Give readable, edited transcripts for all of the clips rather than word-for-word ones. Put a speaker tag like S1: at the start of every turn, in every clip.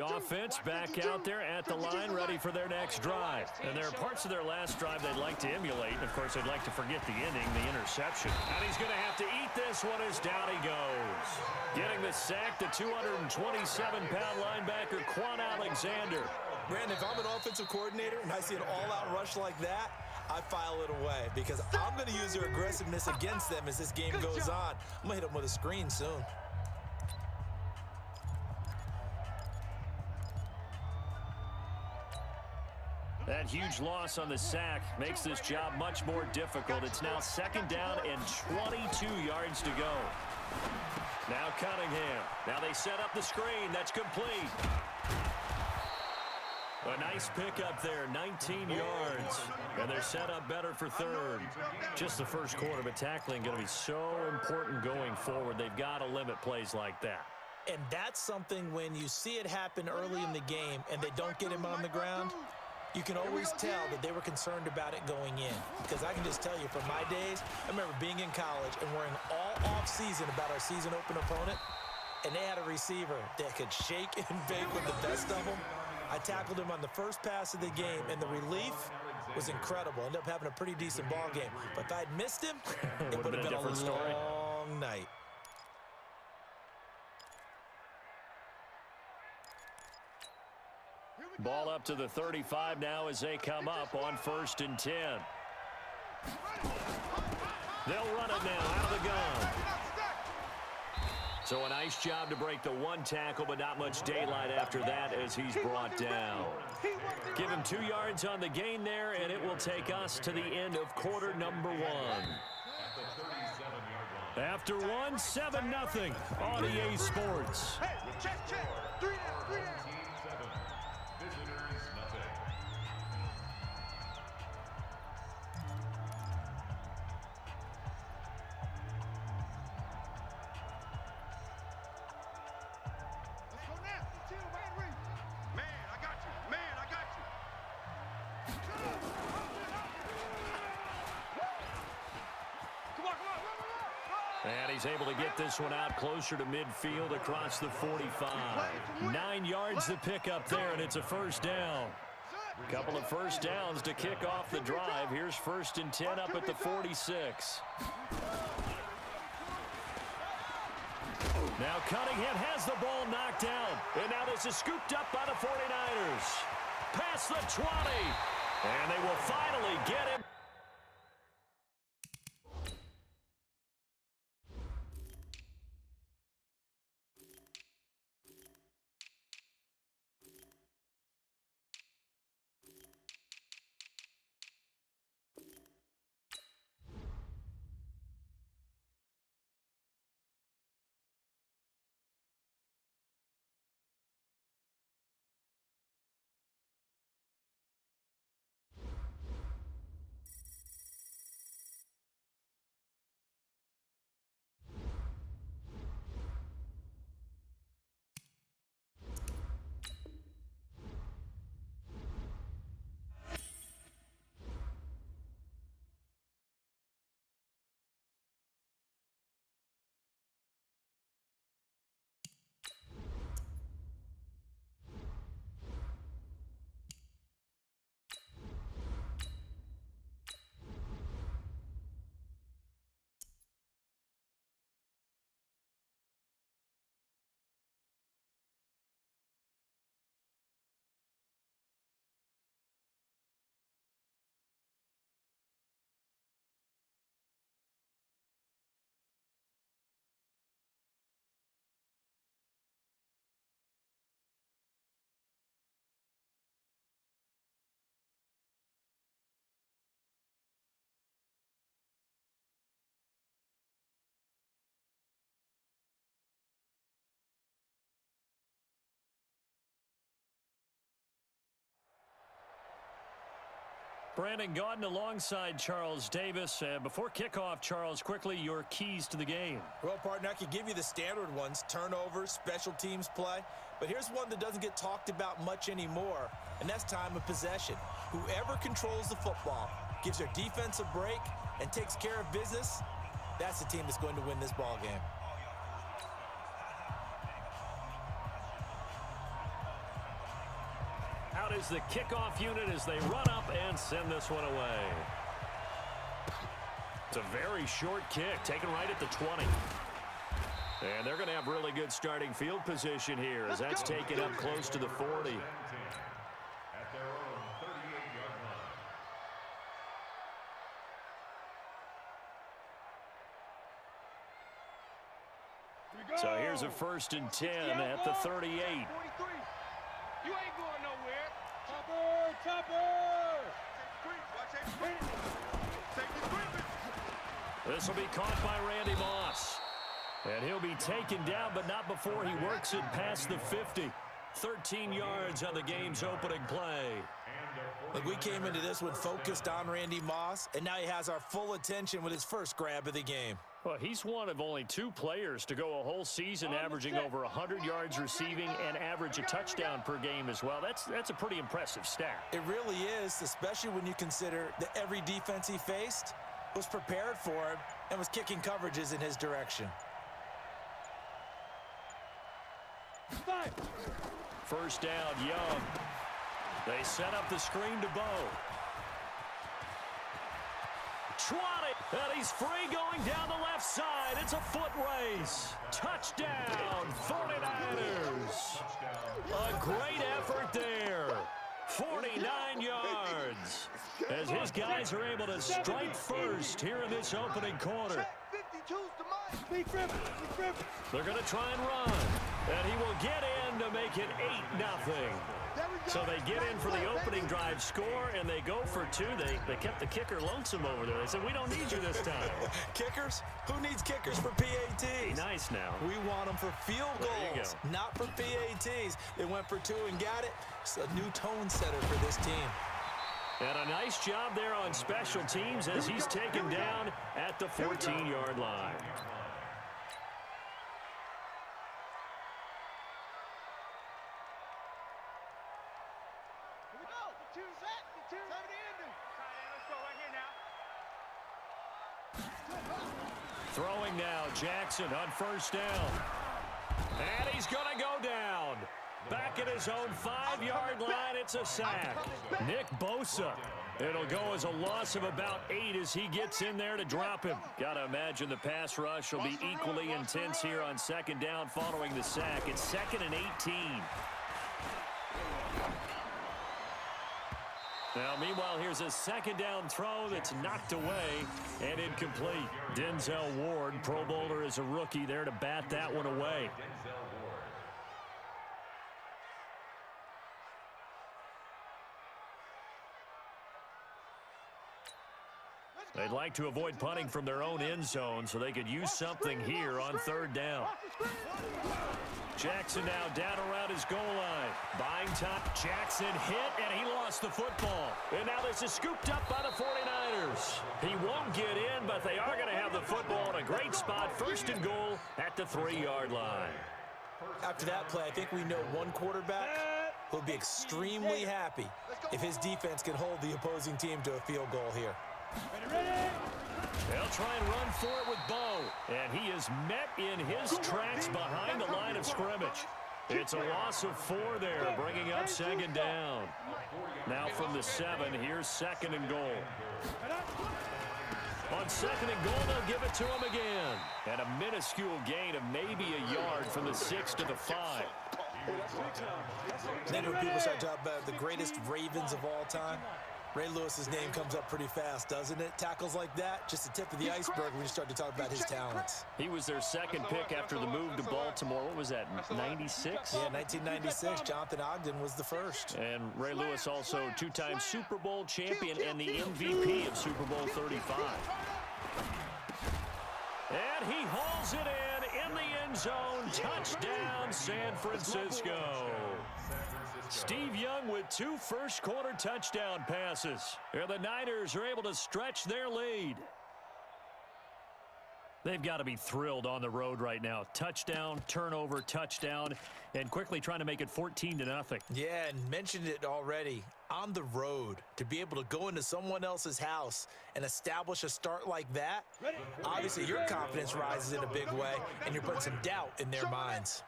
S1: Offense back out there at the line, ready for their next drive. And there are parts of their last drive they'd like to emulate. And, of course, they'd like to forget the ending, the interception. And he's going to have to eat this one as down he goes. Getting the sack, the 227-pound linebacker, Quan Alexander.
S2: Brandon, if I'm an offensive coordinator and I see an all-out rush like that, I file it away because I'm going to use their aggressiveness against them as this game goes on. I'm going to hit them with a screen soon.
S1: That huge loss on the sack makes this job much more difficult. It's now 2nd down and 22 yards to go. Now Cunningham. Now they set up the screen. That's complete. A nice pickup there, 19 yards. And they're set up better for 3rd. Just the first quarter, but tackling going to be so important going forward. They've got to limit plays like that.
S2: And that's something when you see it happen early in the game and they don't get him on the ground, you can always tell that they were concerned about it going in. Because I can just tell you, from my days, I remember being in college and worrying all off-season about our season-open opponent, and they had a receiver that could shake and bake with the best of them. I tackled him on the first pass of the game, and the relief was incredible. Ended up having a pretty decent ball game. But if I'd missed him, it would have been a long night.
S1: Ball up to the 35 now as they come up on 1st and 10. They'll run it now out of the gun. So a nice job to break the one tackle, but not much daylight after that as he's brought down. Give him 2 yards on the gain there, and it will take us to the end of quarter number 1. After 1, 7-0 on EA Sports.
S3: Check. 3 down.
S1: And he's able to get this one out closer to midfield across the 45. 9 yards to pick up there, and it's a 1st down. A couple of 1st downs to kick off the drive. Here's 1st and 10 up at the 46. Now Cunningham has the ball knocked down. And now this is scooped up by the 49ers. Past the 20. And they will finally get him. Brandon Gaudin alongside Charles Davis. Before kickoff, Charles, quickly your keys to the game.
S2: Well, partner, I could give you the standard ones, turnovers, special teams play. But here's one that doesn't get talked about much anymore, and that's time of possession. Whoever controls the football, gives their defense a break, and takes care of business, that's the team that's going to win this ball game.
S1: what is the kickoff unit as they run up and send this one away. It's a very short kick, taken right at the 20. And they're going to have really good starting field position here as that's taken up close to the 40. So here's a 1st and 10 at the 38.
S3: 43. You ain't going nowhere. Chopper, chopper.
S1: This will be caught by Randy Moss. And he'll be taken down, but not before he works it past the 50. 13 yards on the game's opening play.
S2: Look, we came into this one focused on Randy Moss, and now he has our full attention with his first grab of the game.
S1: Well, he's one of only 2 players to go a whole season averaging over 100 yards receiving and average a touchdown per game as well. That's a pretty impressive stat.
S2: It really is, especially when you consider that every defense he faced was prepared for him and was kicking coverages in his direction.
S1: First down, Young. They set up the screen to Bo. 20, and he's free going down the left side. It's a foot race. Touchdown, 49ers. A great effort there. 49 yards. As his guys are able to strike first here in this opening quarter. They're going to try and run. And he will get in to make it 8-0. So they get in for the opening drive score, and they go for 2. They kept the kicker lonesome over there. They said, we don't need you this time.
S2: Kickers? Who needs kickers for PATs?
S1: Nice now.
S2: We want them for field goals, not for PATs. They went for 2 and got it. It's a new tone setter for this team.
S1: And a nice job there on special teams as he's taken down at the 14-yard line. Throwing now, Jackson on first down. And he's going to go down. Back at his own 5-yard line, it's a sack. Nick Bosa. It'll go as a loss of about 8 as he gets in there to drop him. Got to imagine the pass rush will be equally intense here on second down following the sack. It's 2nd and 18. Now, meanwhile, here's a second down throw that's knocked away and incomplete. Denzel Ward, Pro Bowler as a rookie, there to bat that one away. They'd like to avoid punting from their own end zone so they could use something here on third down. Jackson now down around his goal line. Buying time. Jackson hit, and he lost the football. And now this is scooped up by the 49ers. He won't get in, but they are going to have the football in a great spot. 1st and goal at the 3-yard line.
S2: After that play, I think we know one quarterback will be extremely happy if his defense can hold the opposing team to a field goal here.
S1: They'll try and run for it with Bo, and he is met in his tracks behind the line of scrimmage. It's a loss of 4 there, bringing up second down. Now from the 7, here's 2nd and goal. On 2nd and goal, they'll give it to him again. And a minuscule gain of maybe a yard from the 6 to the 5.
S2: Then when people start talking about the greatest Ravens of all time, Ray Lewis's name comes up pretty fast, doesn't it? Tackles like that, just the tip of the iceberg when you start to talk about his talents.
S1: He was their 2nd pick after the move to Baltimore. What was that, 96?
S2: Yeah, 1996. Jonathan Ogden was the first.
S1: And Ray Lewis also 2-time Super Bowl champion and the MVP of Super Bowl 35. And he hauls it in the end zone. Touchdown, San Francisco. Steve Young with 2 first-quarter touchdown passes. And the Niners are able to stretch their lead. They've got to be thrilled on the road right now. Touchdown, turnover, touchdown, and quickly trying to make it 14-0.
S2: Yeah, and mentioned it already. On the road, to be able to go into someone else's house and establish a start like that, obviously your confidence rises in a big way, and you're putting some doubt in their minds.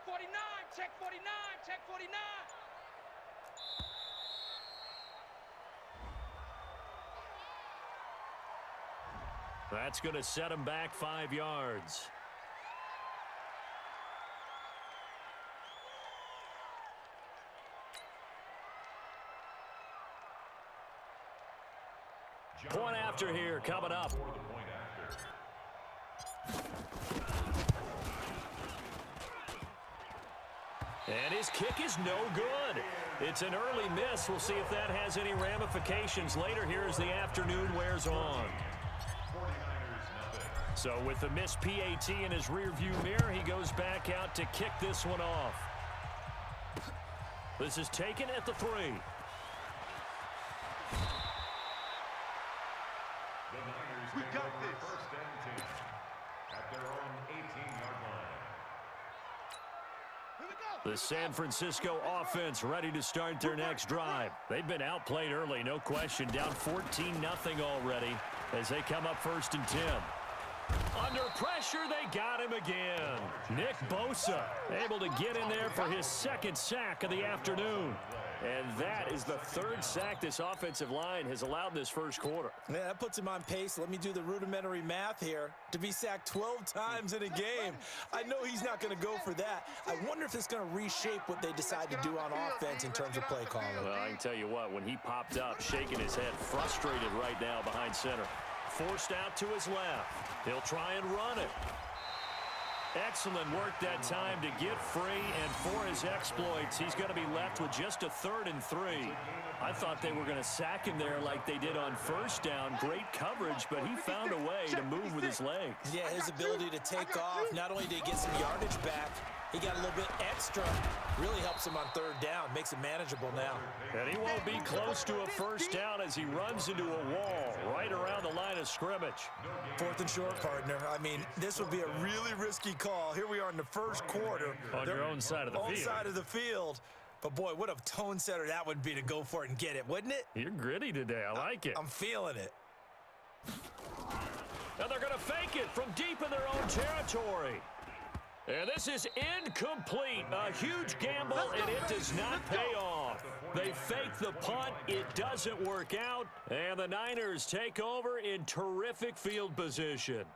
S3: 49, check 49, check 49.
S1: That's going to set him back 5 yards. Point after here coming up. And his kick is no good. It's an early miss. We'll see if that has any ramifications later here as the afternoon wears on. So with the missed PAT in his rearview mirror, he goes back out to kick this one off. This is taken at the 3.
S3: We got this.
S4: First and 10 at their own 18-yard line.
S1: The San Francisco offense ready to start their next drive. They've been outplayed early, no question. Down 14-0 already as they come up 1st and 10. Under pressure, they got him again. Nick Bosa able to get in there for his 2nd sack of the afternoon. And that is the 3rd sack this offensive line has allowed this first quarter.
S2: Yeah, that puts him on pace. Let me do the rudimentary math here. To be sacked 12 times in a game, I know he's not going to go for that. I wonder if it's going to reshape what they decide to do on offense in terms of play calling.
S1: Well, I can tell you what, when he popped up, shaking his head, frustrated right now behind center. Forced out to his left. He'll try and run it. Excellent work that time to get free, and for his exploits, he's going to be left with just a 3rd and 3. I thought they were going to sack him there like they did on 1st down. Great coverage, but he found a way to move with his legs.
S2: Yeah, his ability to take off, not only did he get some yardage back, he got a little bit extra. Really helps him on 3rd down, makes it manageable now.
S1: And he won't be close to a 1st down as he runs into a wall right around the line of scrimmage.
S2: 4th and short, partner. I mean, this would be a really risky call. Here we are in the 1st quarter.
S1: On your own side of the field.
S2: Own side of the field. But, boy, what a tone setter that would be to go for it and get it, wouldn't it?
S1: You're gritty today. I like it.
S2: I'm feeling it.
S1: And they're going to fake it from deep in their own territory. And this is incomplete. A huge gamble, and it does not pay off. They fake the punt. It doesn't work out. And the Niners take over in terrific field position.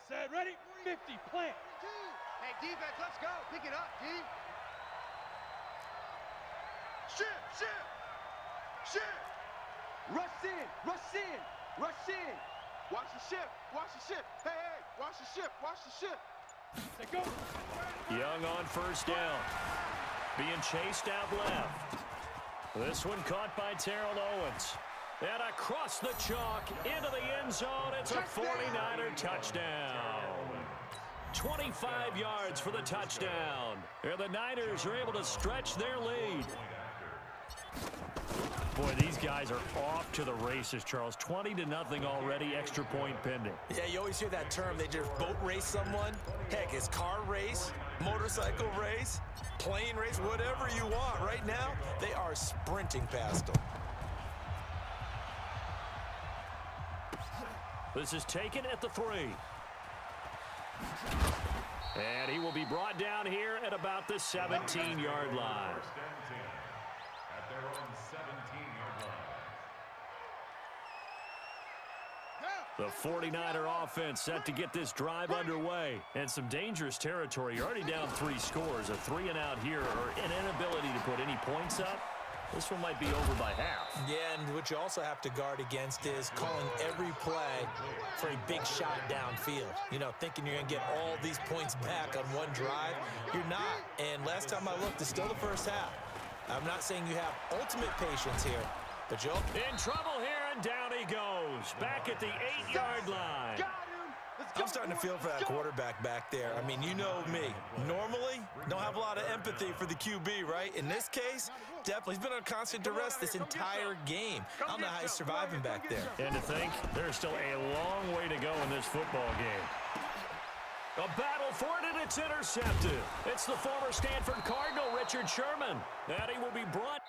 S3: Set, ready, 50, plant.
S5: Hey, defense, let's go. Pick it up, D. Shift.
S3: Rush in, rush in, rush in. Watch the ship, watch the ship. Hey, watch the ship, watch the ship. Say go.
S1: Young on 1st down. Being chased out left. This one caught by Terrell Owens. And across the chalk into the end zone. It's a 49er touchdown. 25 yards for the touchdown. And the Niners are able to stretch their lead. Boy, these guys are off to the races, Charles. 20-0 already, extra point pending.
S2: Yeah, you always hear that term. They just boat race someone. Heck, it's car race, motorcycle race, plane race, whatever you want. Right now, they are sprinting past them.
S1: This is taken at the 3. And he will be brought down here at about the 17-yard line.
S4: First and 10 at their own 17-yard line.
S1: The 49er offense set to get this drive underway. And some dangerous territory. You're already down 3 scores. A 3-and-out here or an inability to put any points up. This one might be over by half.
S2: Yeah, and what you also have to guard against is calling every play for a big shot downfield. You know, thinking you're going to get all these points back on one drive. You're not. And last time I looked, it's still the first half. I'm not saying you have ultimate patience here, but you'll...
S1: In trouble here, and down he goes. Back at the 8-yard line.
S2: I'm starting to feel for that quarterback back there. I mean, you know me. Normally, don't have a lot of empathy for the QB, right? In this case, definitely. He's been on constant duress this entire game. I don't know how he's surviving back there.
S1: And to think, there's still a long way to go in this football game. A battle for it, and it's intercepted. It's the former Stanford Cardinal, Richard Sherman. And he will be brought...